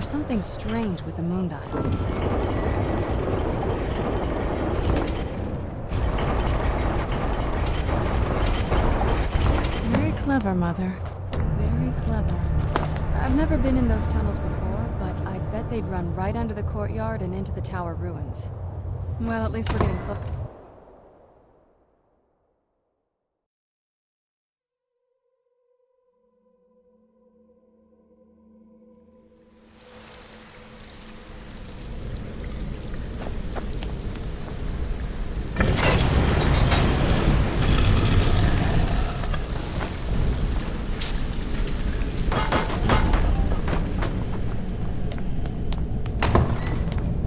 There's something strange with the moon dial. Very clever, Mother. Very clever. I've never been in those tunnels before, but I bet they'd run right under the courtyard and into the tower ruins. Well, at least we're getting close.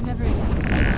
Never even seen it.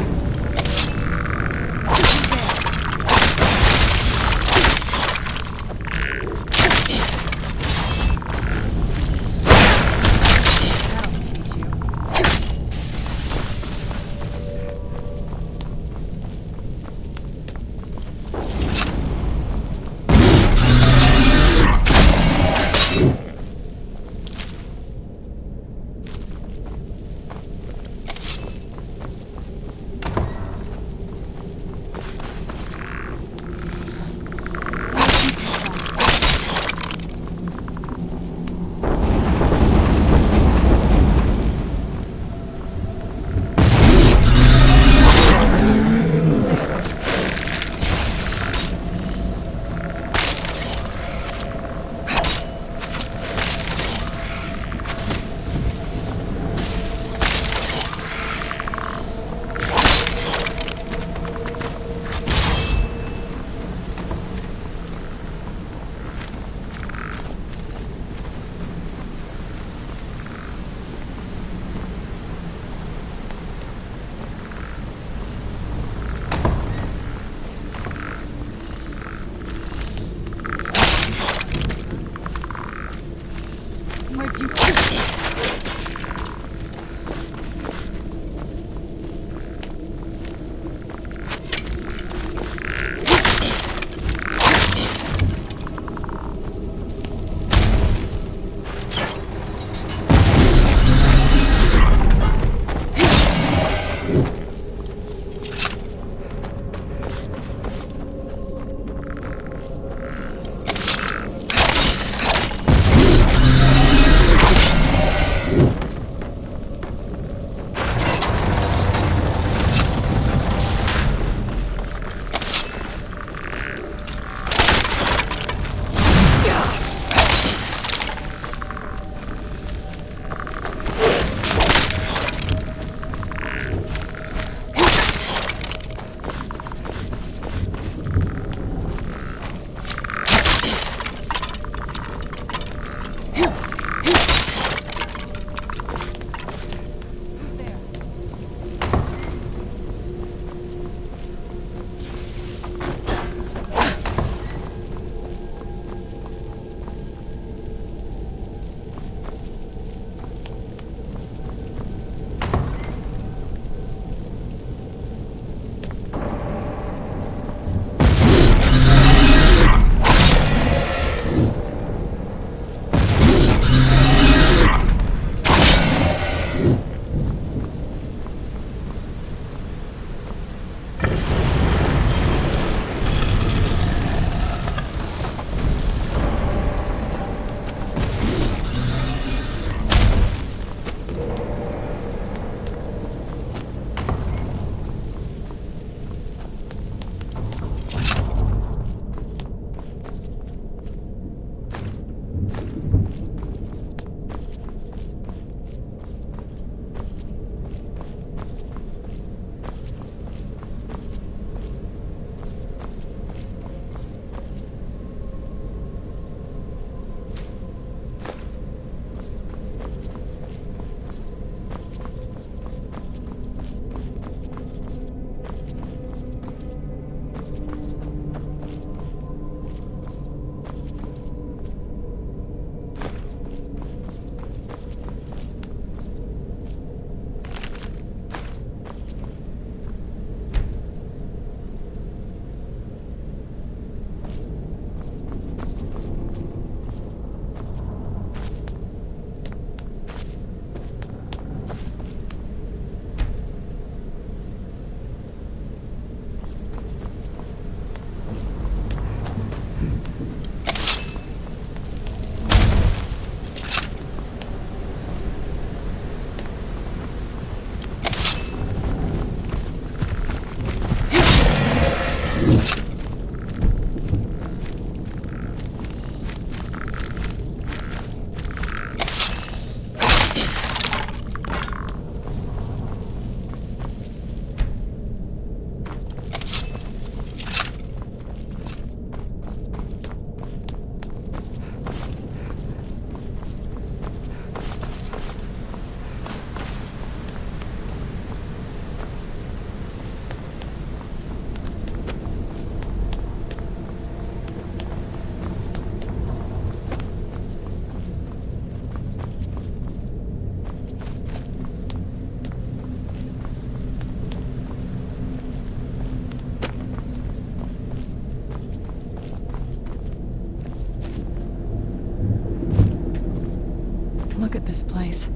place.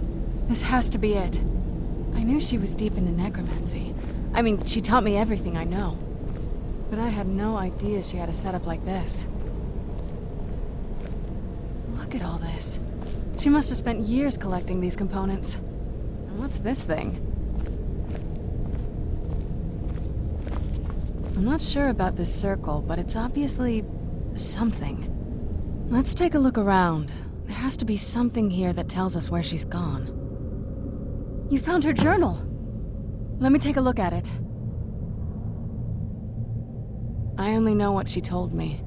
This has to be it. I knew she was deep into necromancy. I mean, she taught me everything I know. But I had no idea she had a setup like this. Look at all this. She must have spent years collecting these components. And what's this thing? I'm not sure about this circle, but it's obviously something. Let's take a look around. There has to be something here that tells us where she's gone. You found her journal! Let me take a look at it. I only know what she told me.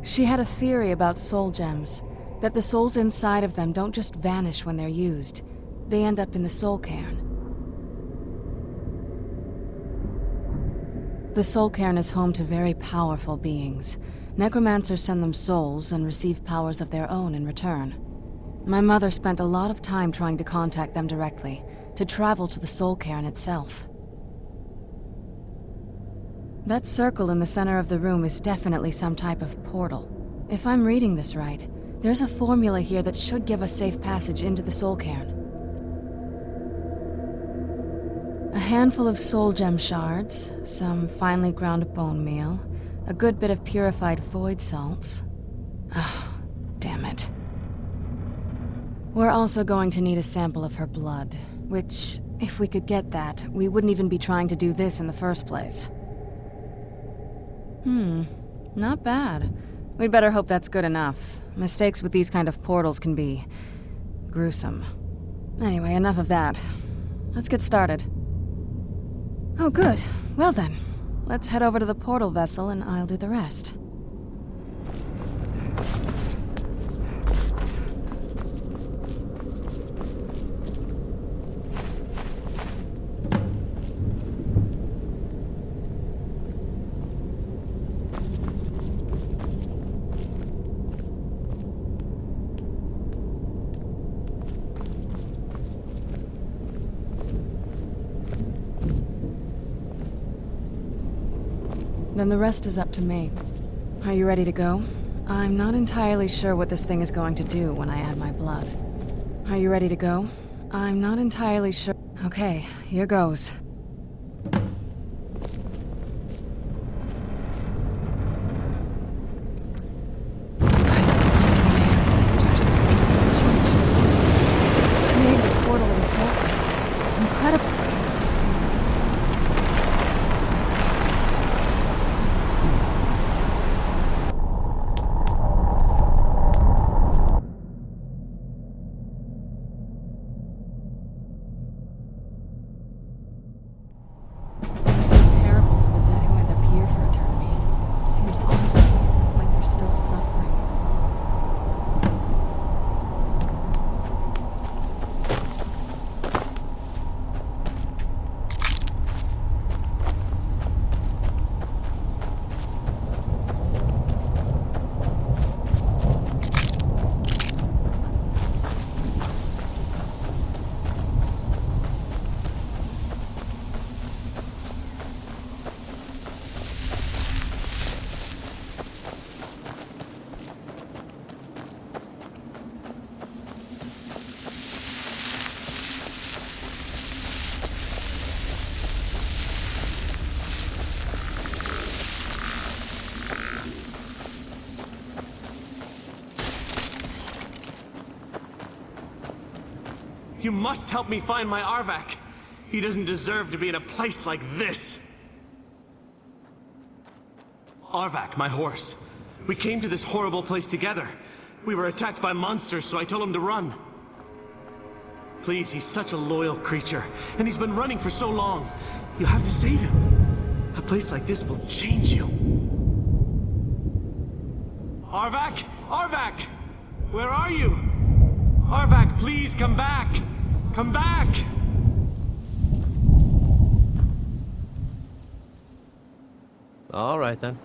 She had a theory about soul gems, that the souls inside of them don't just vanish when they're used. They end up in the soul cairn. The soul cairn is home to very powerful beings. Necromancers send them souls and receive powers of their own in return. My mother spent a lot of time trying to contact them directly, to travel to the soul cairn itself. That circle in the center of the room is definitely some type of portal. If I'm reading this right, there's a formula here that should give us safe passage into the soul cairn. A handful of soul gem shards, some finely ground bone meal, a good bit of purified void salts. Oh, damn it. We're also going to need a sample of her blood, which, if we could get that, we wouldn't even be trying to do this in the first place. Not bad. We'd better hope that's good enough. Mistakes with these kind of portals can be gruesome. Anyway, enough of that. Let's get started. Oh, good. Well then, let's head over to the portal vessel and I'll do the rest. Then the rest is up to me. Are you ready to go? I'm not entirely sure what this thing is going to do when I add my blood. Are you ready to go? I'm not entirely sure. Okay, here goes. My ancestors. Created a portal of the soul. Incredible. You must help me find my Arvak. He doesn't deserve to be in a place like this. Arvak, my horse. We came to this horrible place together. We were attacked by monsters, so I told him to run. Please, he's such a loyal creature, and he's been running for so long. You have to save him. A place like this will change you. Arvak! Arvak! Where are you? Arvak, please come back! Come back! All right, then.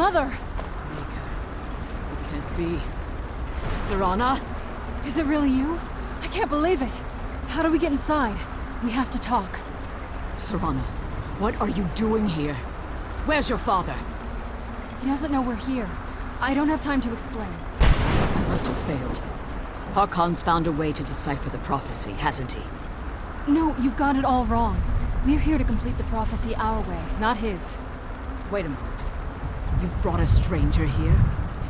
Mother! Maker. It can't be. Serana? Is it really you? I can't believe it. How do we get inside? We have to talk. Serana, what are you doing here? Where's your father? He doesn't know we're here. I don't have time to explain. I must have failed. Harkon's found a way to decipher the prophecy, hasn't he? No, you've got it all wrong. We're here to complete the prophecy our way, not his. Wait a moment. You've brought a stranger here?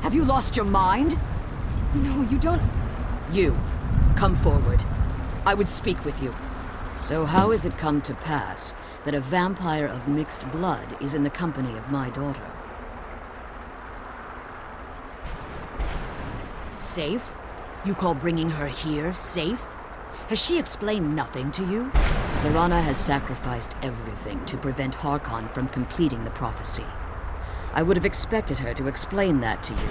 Have you lost your mind? No, you don't... You, come forward. I would speak with you. So how has it come to pass that a vampire of mixed blood is in the company of my daughter? Safe? You call bringing her here safe? Has she explained nothing to you? Serana has sacrificed everything to prevent Harkon from completing the prophecy. I would have expected her to explain that to you.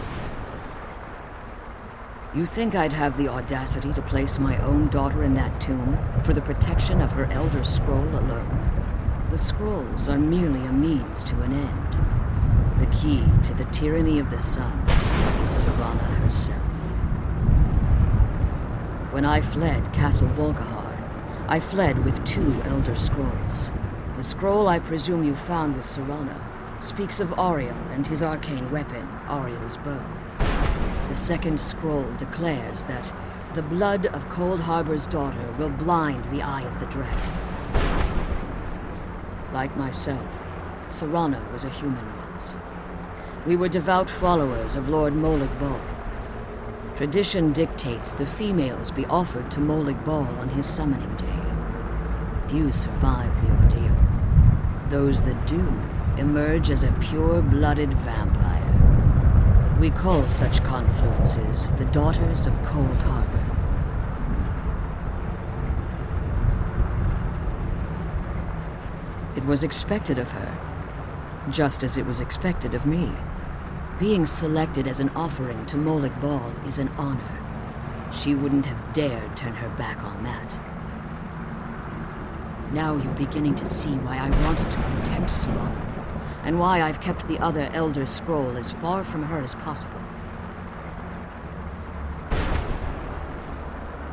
You think I'd have the audacity to place my own daughter in that tomb for the protection of her Elder Scroll alone? The scrolls are merely a means to an end. The key to the tyranny of the sun is Serana herself. When I fled Castle Volkihar, I fled with 2 Elder Scrolls. The scroll I presume you found with Serana speaks of Ariel and his arcane weapon, Ariel's bow. The second scroll declares that the blood of Cold Harbor's daughter will blind the eye of the dragon. Like myself, Serana was a human once. We were devout followers of Lord Molig Bal. Tradition dictates the females be offered to Molig Bal on his summoning day. Few survive the ordeal. Those that do emerge as a pure-blooded vampire. We call such confluences the Daughters of Cold Harbor. It was expected of her, just as it was expected of me. Being selected as an offering to Molig Bal is an honor. She wouldn't have dared turn her back on that. Now you're beginning to see why I wanted to protect Serana, and why I've kept the other Elder Scroll as far from her as possible.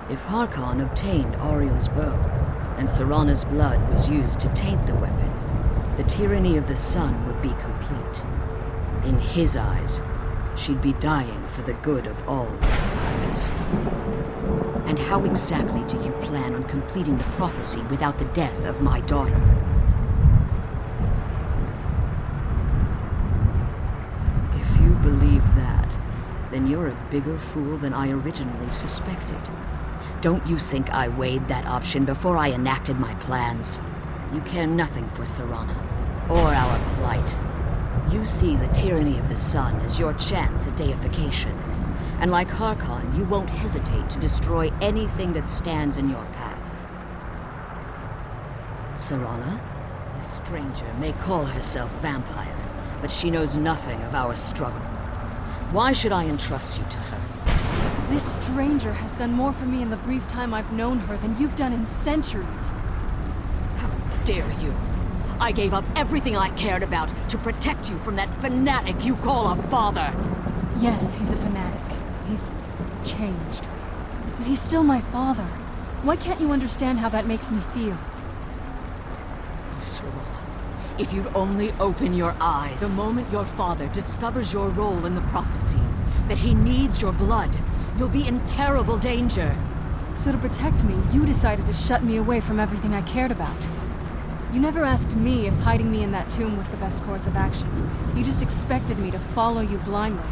If Harkon obtained Ariel's bow, and Serana's blood was used to taint the weapon, the tyranny of the sun would be complete. In his eyes, she'd be dying for the good of all vampires. And how exactly do you plan on completing the prophecy without the death of my daughter? If you believe that, then you're a bigger fool than I originally suspected. Don't you think I weighed that option before I enacted my plans? You care nothing for Serana, or our plight. You see the tyranny of the sun as your chance at deification. And like Harkon, you won't hesitate to destroy anything that stands in your path. Serana, this stranger may call herself vampire, but she knows nothing of our struggle. Why should I entrust you to her? This stranger has done more for me in the brief time I've known her than you've done in centuries. How dare you! I gave up everything I cared about to protect you from that fanatic you call a father! Yes, he's a fanatic. He's changed. But he's still my father. Why can't you understand how that makes me feel? Oh, Serana, if you'd only open your eyes. The moment your father discovers your role in the prophecy, that he needs your blood, you'll be in terrible danger. So to protect me, you decided to shut me away from everything I cared about. You never asked me if hiding me in that tomb was the best course of action. You just expected me to follow you blindly.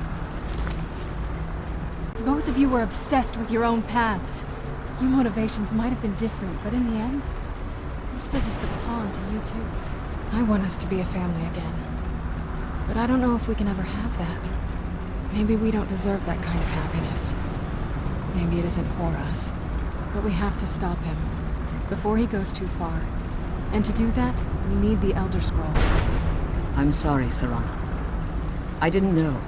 Both of you were obsessed with your own paths. Your motivations might have been different, but in the end, I'm still just a pawn to you two. I want us to be a family again. But I don't know if we can ever have that. Maybe we don't deserve that kind of happiness. Maybe it isn't for us. But we have to stop him, before he goes too far. And to do that, we need the Elder Scroll. I'm sorry, Serana. I didn't know.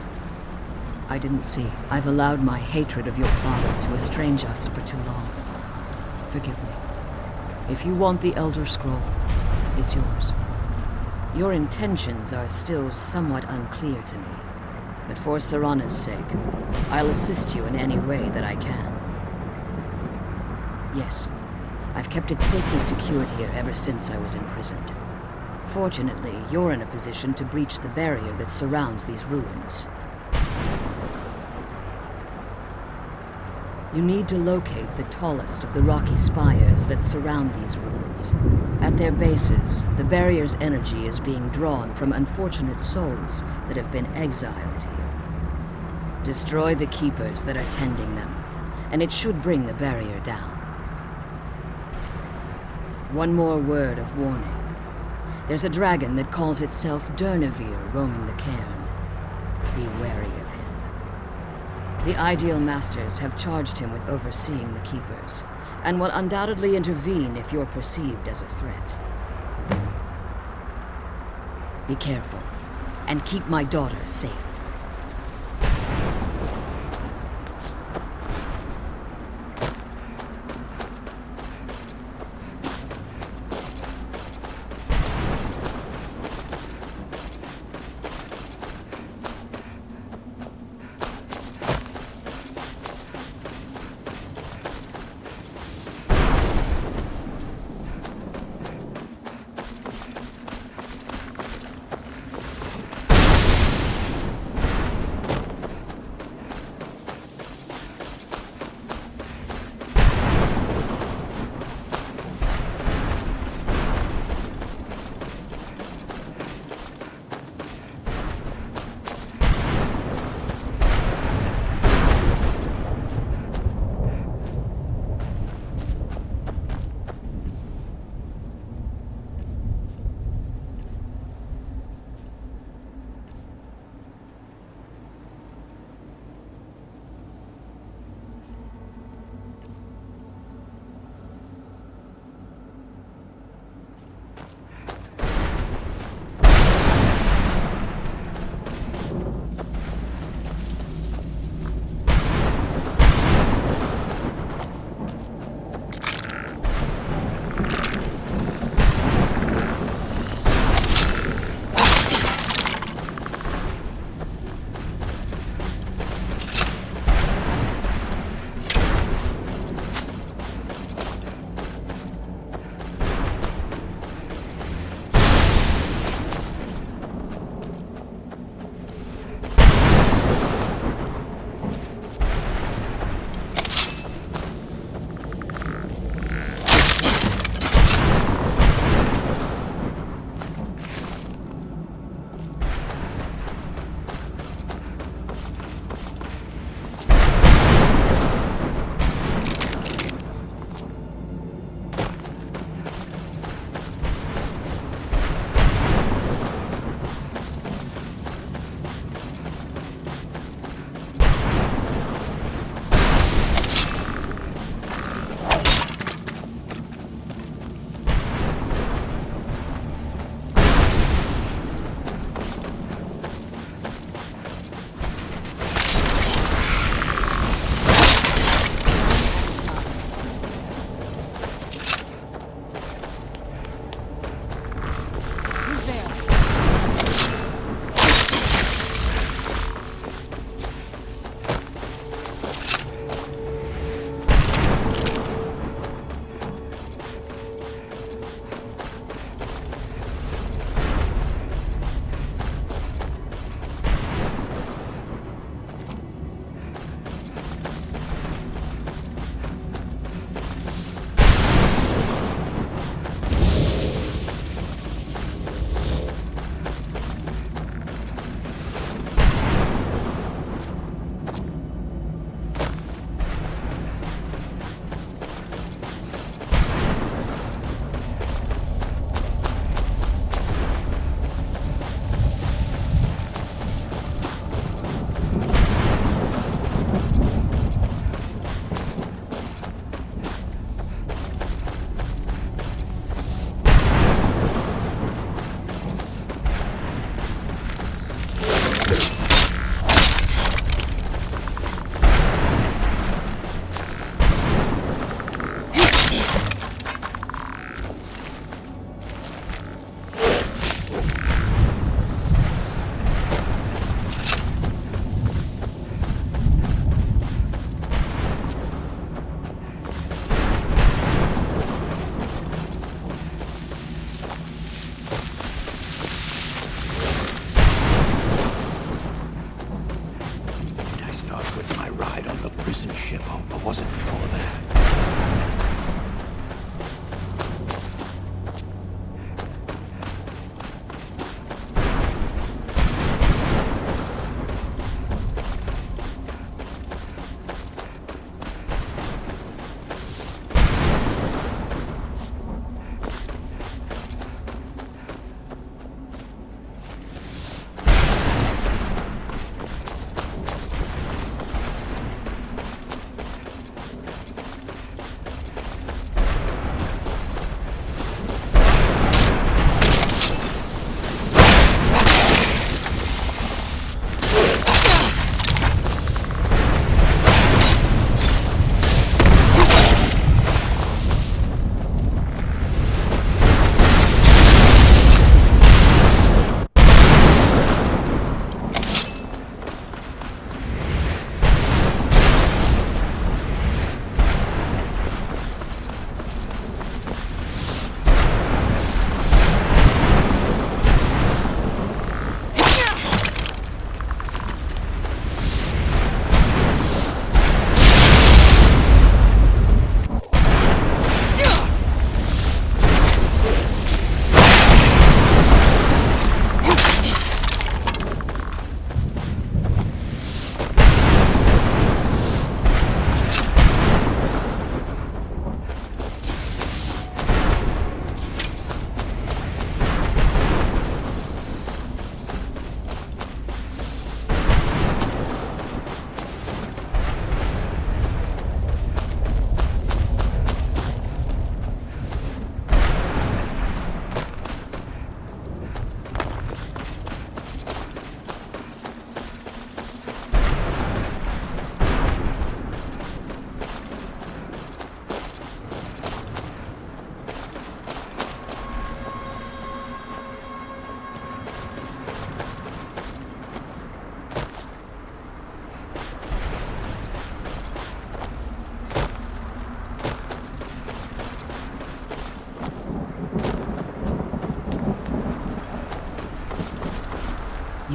I didn't see. I've allowed my hatred of your father to estrange us for too long. Forgive me. If you want the Elder Scroll, it's yours. Your intentions are still somewhat unclear to me. But for Serana's sake, I'll assist you in any way that I can. Yes, I've kept it safely secured here ever since I was imprisoned. Fortunately, you're in a position to breach the barrier that surrounds these ruins. You need to locate the tallest of the rocky spires that surround these ruins. At their bases, the barrier's energy is being drawn from unfortunate souls that have been exiled here. Destroy the keepers that are tending them, and it should bring the barrier down. One more word of warning. There's a dragon that calls itself Durnevere roaming the cairn. Be wary of him. The Ideal Masters have charged him with overseeing the Keepers, and will undoubtedly intervene if you're perceived as a threat. Be careful, and keep my daughter safe.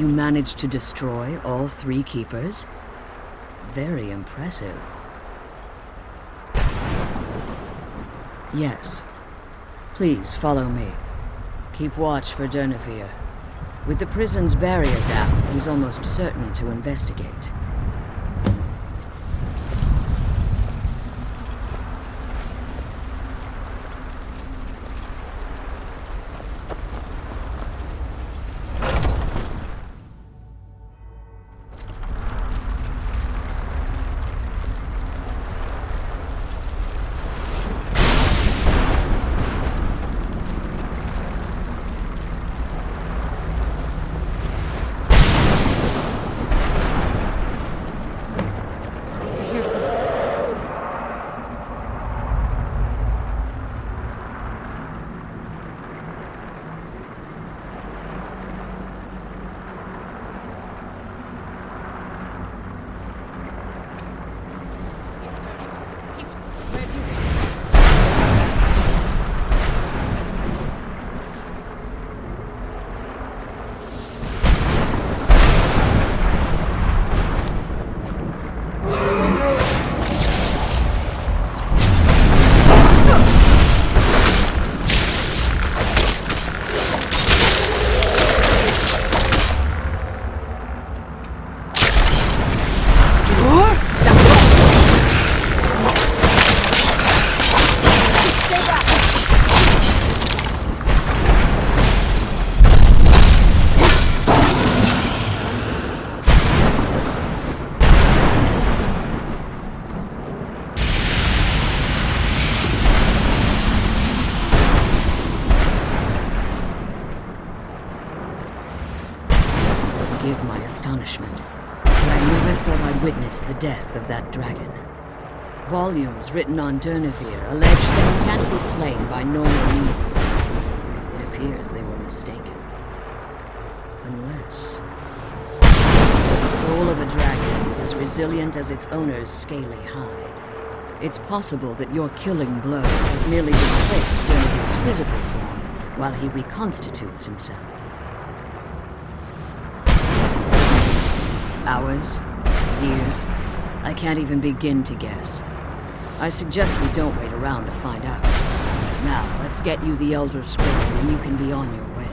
you managed to destroy all 3 keepers? Very impressive. Yes. Please follow me. Keep watch for Durnevere. With the prison's barrier down, he's almost certain to investigate. Here's some. Forgive my astonishment, but I never thought I'd witness the death of that dragon. Volumes written on Durnevere allege that he can't be slain by normal means. It appears they were mistaken. Unless... the soul of a dragon is as resilient as its owner's scaly hide. It's possible that your killing blow has merely displaced Durnevere's physical form while he reconstitutes himself. Hours? Years? I can't even begin to guess. I suggest we don't wait around to find out. Now, let's get you the Elder Scroll and you can be on your way.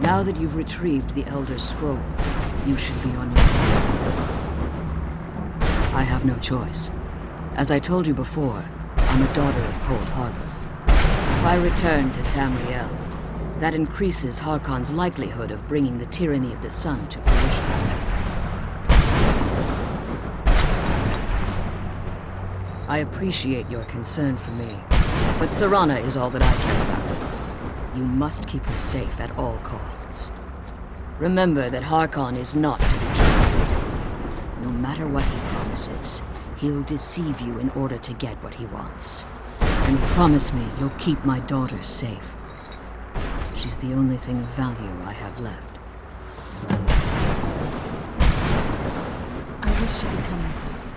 Now that you've retrieved the Elder Scroll, you should be on your way. I have no choice. As I told you before, I'm a daughter of Cold Harbor. If I return to Tamriel, that increases Harkon's likelihood of bringing the tyranny of the sun to fruition. I appreciate your concern for me, but Serana is all that I care about. You must keep her safe at all costs. Remember that Harkon is not to be trusted. No matter what he promises, he'll deceive you in order to get what he wants. And promise me you'll keep my daughter safe. She's the only thing of value I have left. I wish you could come with us.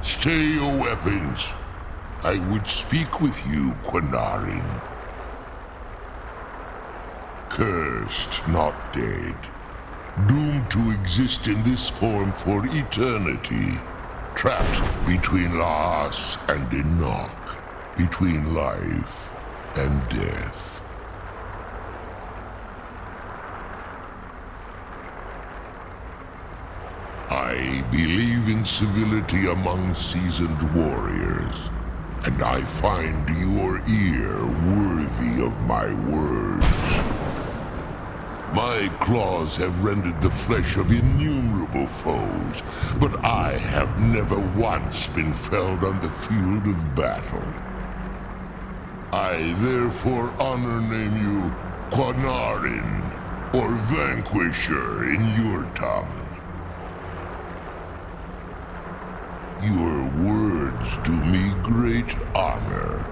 Stay your weapons. I would speak with you, Quinarin. Cursed, not dead. doomed to exist in this form for eternity, trapped between Laas and Enoch, between life and death. I believe in civility among seasoned warriors, and I find your ear worthy of my words. My claws have rendered the flesh of innumerable foes, but I have never once been felled on the field of battle. I therefore honor name you Quanarin, or Vanquisher in your tongue. Your words do me great honor.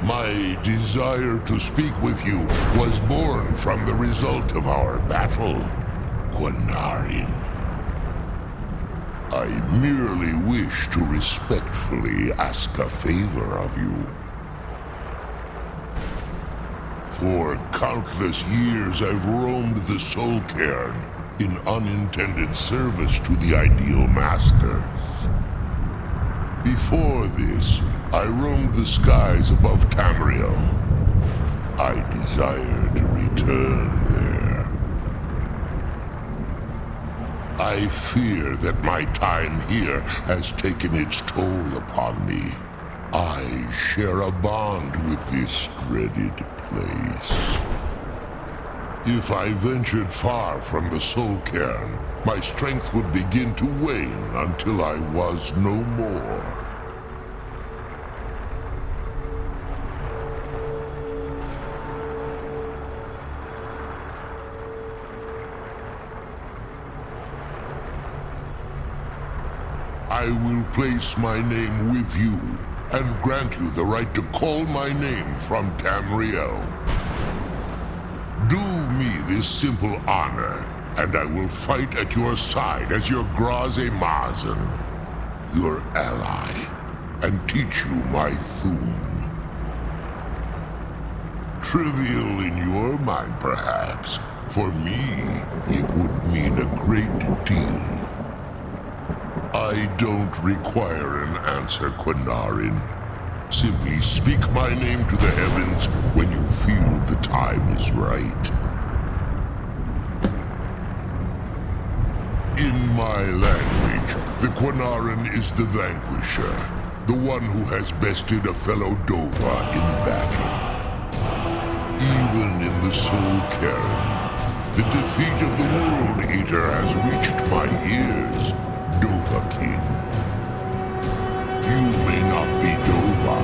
My desire to speak with you was born from the result of our battle, Quanarin. I merely wish to respectfully ask a favor of you. For countless years I've roamed the Soul Cairn in unintended service to the Ideal Masters. Before this, I roamed the skies above Tamriel. I desire to return there. I fear that my time here has taken its toll upon me. I share a bond with this dreaded place. If I ventured far from the Soul Cairn, my strength would begin to wane until I was no more. I will place my name with you and grant you the right to call my name from Tamriel. Do me this simple honor, and I will fight at your side as your Graze Mazen, your ally, and teach you my Thum. Trivial in your mind, perhaps. For me, it would mean a great deal. I don't require an answer, Quanarin. Simply speak my name to the heavens when you feel the time is right. In my language, the Quanarin is the Vanquisher, the one who has bested a fellow Dova in battle. Even in the Soul Cairn, the defeat of the World Eater has reached my ears, Dovahkiin. You may not be Dova,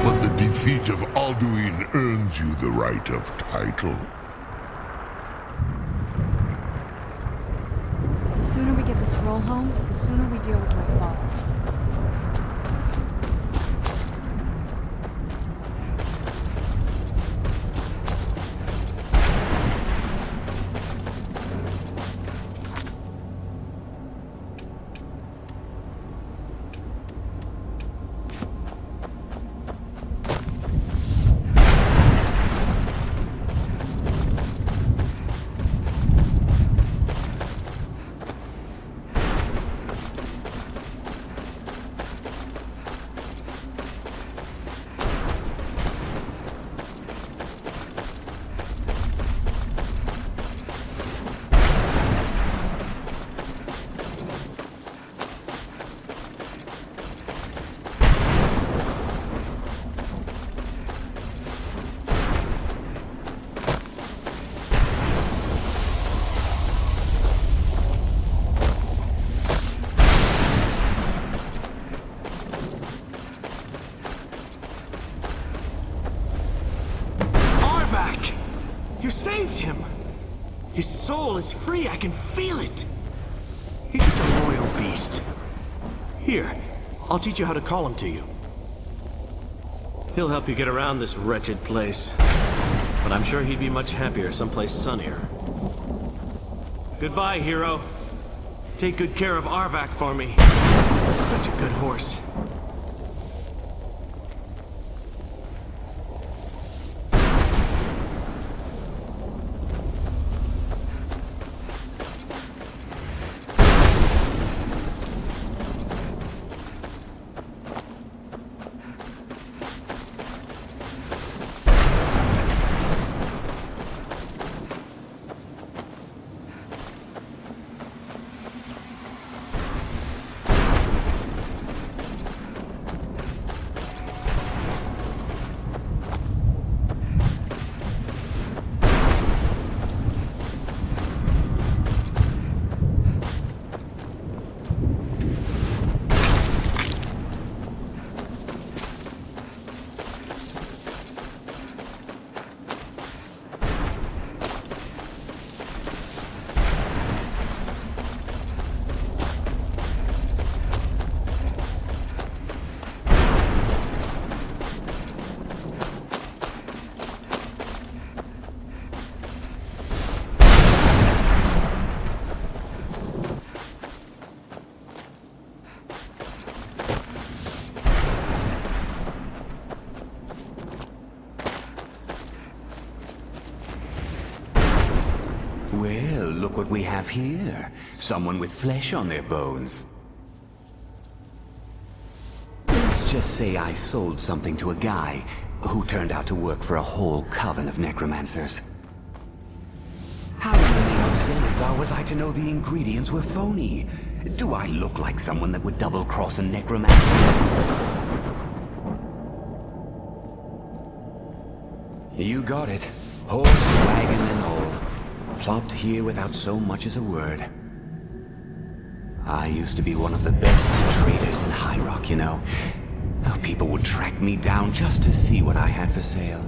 but the defeat of Alduin earns you the right of title. The sooner we get the scroll home, the sooner we deal with my father. You saved him! His soul is free, I can feel it! He's such a loyal beast. Here, I'll teach you how to call him to you. He'll help you get around this wretched place. But I'm sure he'd be much happier someplace sunnier. Goodbye, hero. Take good care of Arvak for me. Such a good horse. Well, look what we have here. Someone with flesh on their bones. Let's just say I sold something to a guy who turned out to work for a whole coven of necromancers. How in the name of Zenithar was I to know the ingredients were phony? Do I look like someone that would double-cross a necromancer? You got it. Horse, wagon, and all. Plopped here without so much as a word. I used to be one of the best traders in High Rock, you know. How people would track me down just to see what I had for sale.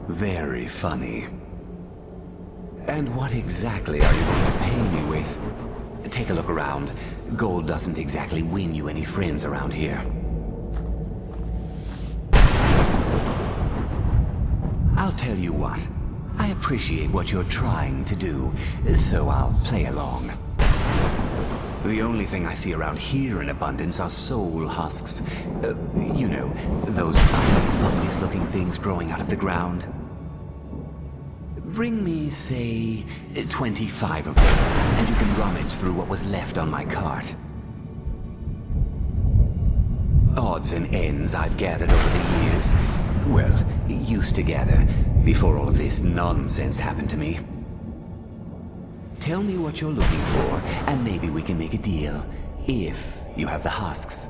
Very funny. And what exactly are you going to pay me with? Take a look around. Gold doesn't exactly win you any friends around here. I'll tell you what. I appreciate what you're trying to do, so I'll play along. The only thing I see around here in abundance are soul husks. You know, those ugly fungus-looking things growing out of the ground. Bring me, say, 25 of them, and you can rummage through what was left on my cart. Odds and ends I've gathered over the years. Well, used to gather, before all of this nonsense happened to me. Tell me what you're looking for, and maybe we can make a deal, if you have the husks.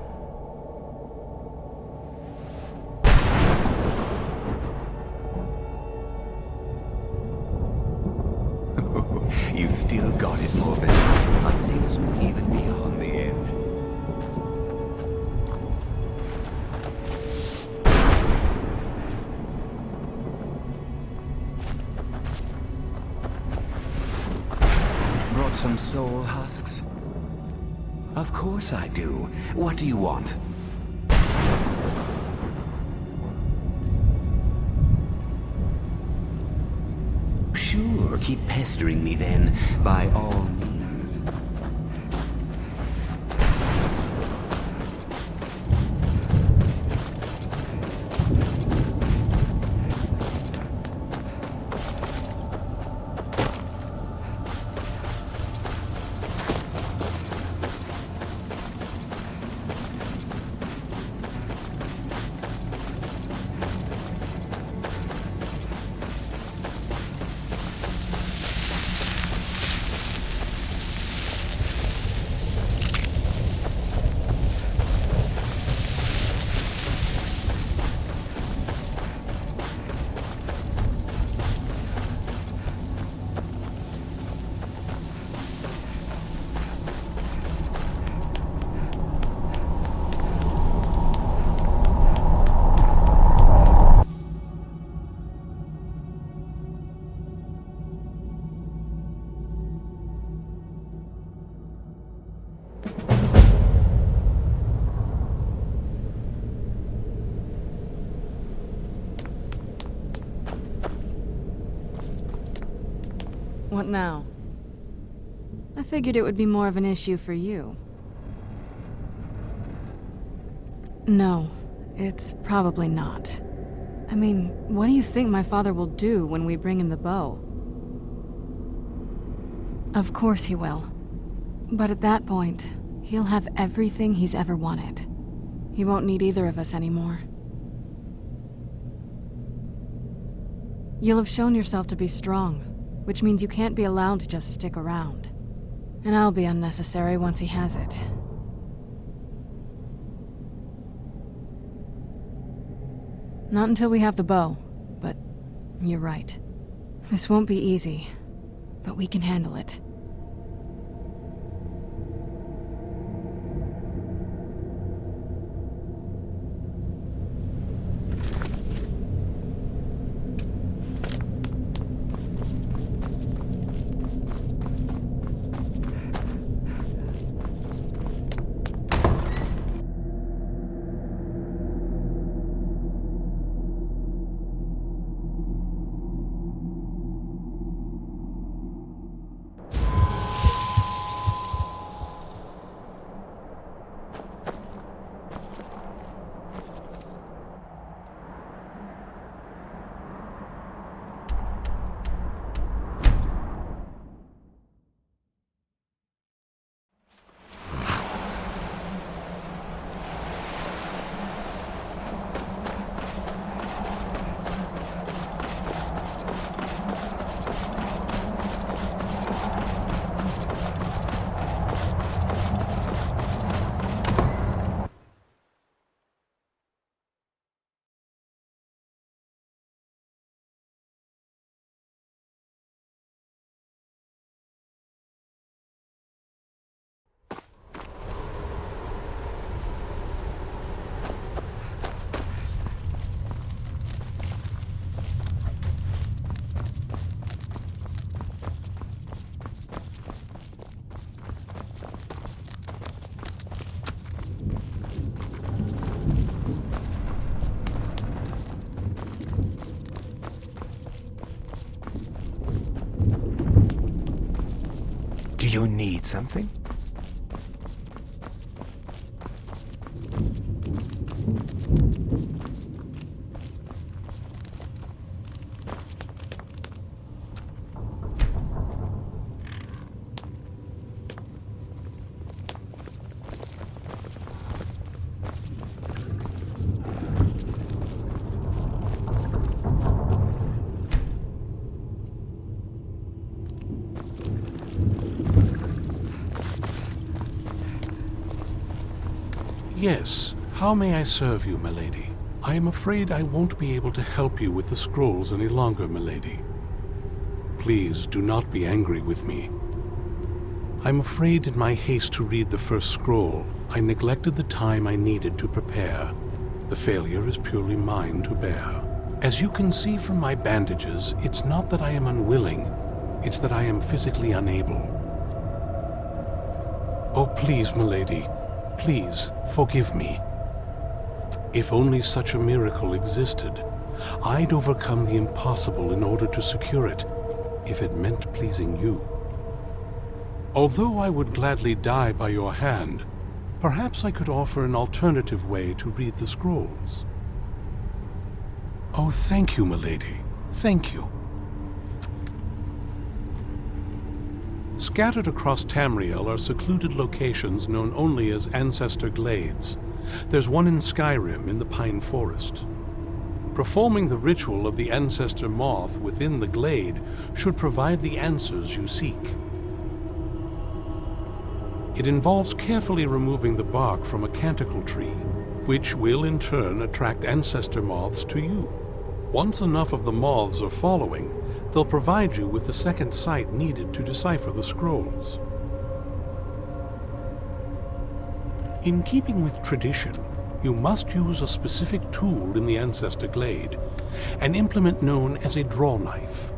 You still got it, Morven. A salesman even beyond the end. Brought some soul husks? Of course I do. What do you want? Sure, keep pestering me then, by all means. What now? I figured it would be more of an issue for you. No, it's probably not. I mean, what do you think my father will do when we bring him the bow? Of course he will. But at that point, he'll have everything he's ever wanted. He won't need either of us anymore. You'll have shown yourself to be strong, which means you can't be allowed to just stick around. And I'll be unnecessary once he has it. Not until we have the bow, but you're right. This won't be easy, but we can handle it. you need something? Yes. How may I serve you, milady? I am afraid I won't be able to help you with the scrolls any longer, milady. Please do not be angry with me. I'm afraid in my haste to read the first scroll, I neglected the time I needed to prepare. The failure is purely mine to bear. As you can see from my bandages, it's not that I am unwilling, it's that I am physically unable. Oh, please, milady, please forgive me. If only such a miracle existed, I'd overcome the impossible in order to secure it, if it meant pleasing you. Although I would gladly die by your hand, perhaps I could offer an alternative way to read the scrolls. Oh, thank you, milady. Thank you. Scattered across Tamriel are secluded locations known only as Ancestor Glades. There's one in Skyrim in the Pine Forest. Performing the ritual of the Ancestor Moth within the glade should provide the answers you seek. It involves carefully removing the bark from a canticle tree, which will in turn attract ancestor moths to you. Once enough of the moths are following, they'll provide you with the second sight needed to decipher the scrolls. In keeping with tradition, you must use a specific tool in the Ancestor Glade, an implement known as a draw knife.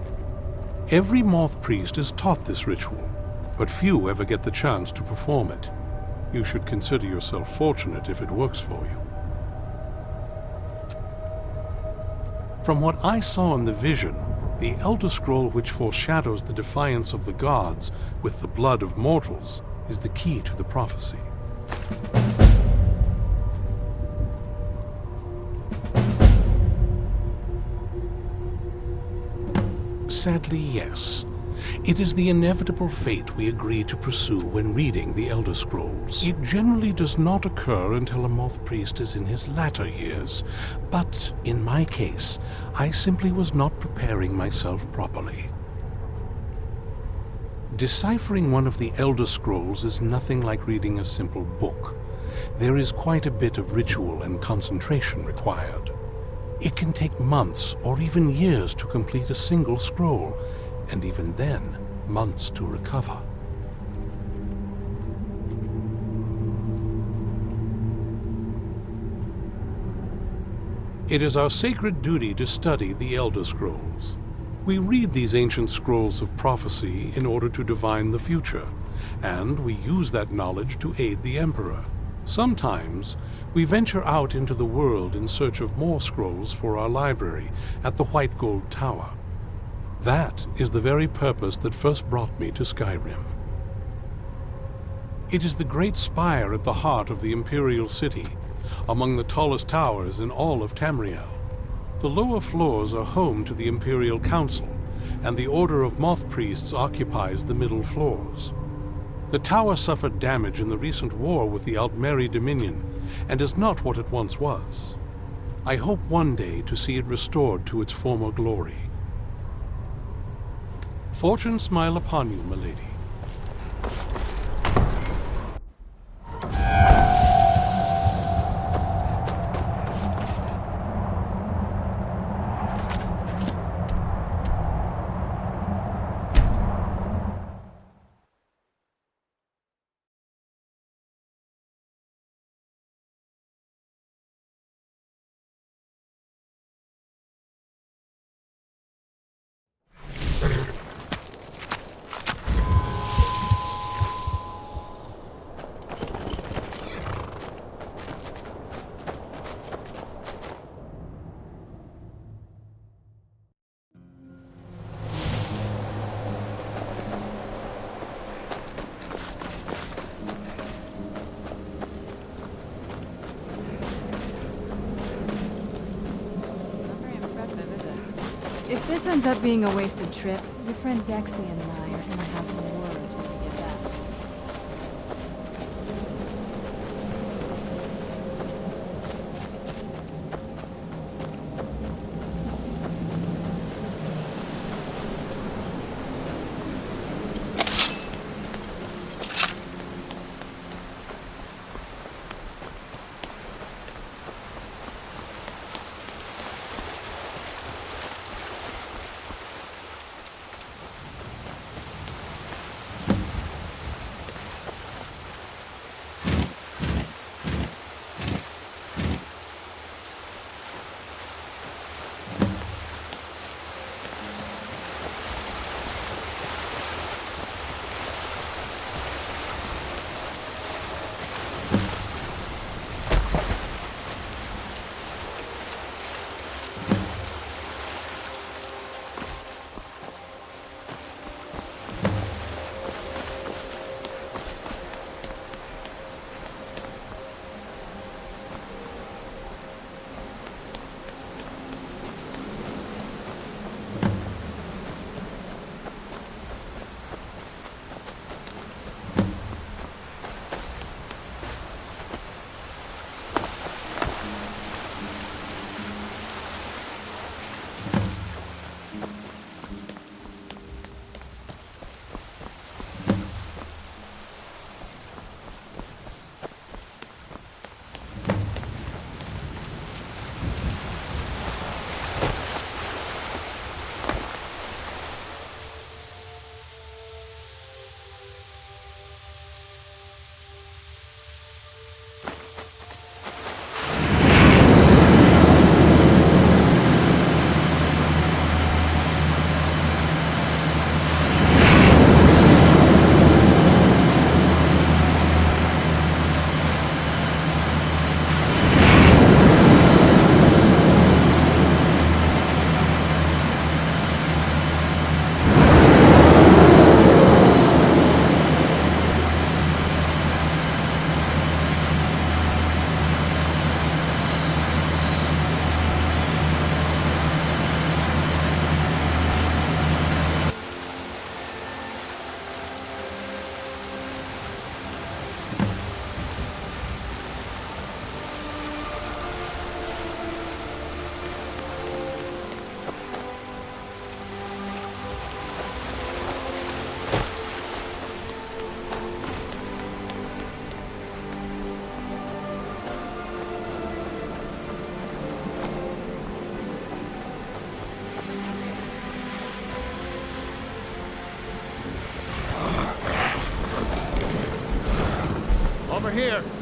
Every moth priest is taught this ritual, but few ever get the chance to perform it. You should consider yourself fortunate if it works for you. From what I saw in the vision, the Elder Scroll which foreshadows the defiance of the gods with the blood of mortals is the key to the prophecy. Sadly, yes. It is the inevitable fate we agree to pursue when reading the Elder Scrolls. It generally does not occur until a moth priest is in his latter years, but in my case, I simply was not preparing myself properly. Deciphering one of the Elder Scrolls is nothing like reading a simple book. There is quite a bit of ritual and concentration required. It can take months or even years to complete a single scroll, and even then, months to recover. It is our sacred duty to study the Elder Scrolls. We read these ancient scrolls of prophecy in order to divine the future, and we use that knowledge to aid the Emperor. Sometimes, we venture out into the world in search of more scrolls for our library at the White Gold Tower. That is the very purpose that first brought me to Skyrim. It is the great spire at the heart of the Imperial City, among the tallest towers in all of Tamriel. The lower floors are home to the Imperial Council, and the Order of Moth Priests occupies the middle floors. The tower suffered damage in the recent war with the Altmeri Dominion, and is not what it once was. I hope one day to see it restored to its former glory. Fortune smile upon you, milady. If this ends up being a wasted trip, your friend Dexy and I are gonna have some words when we get back. Over here.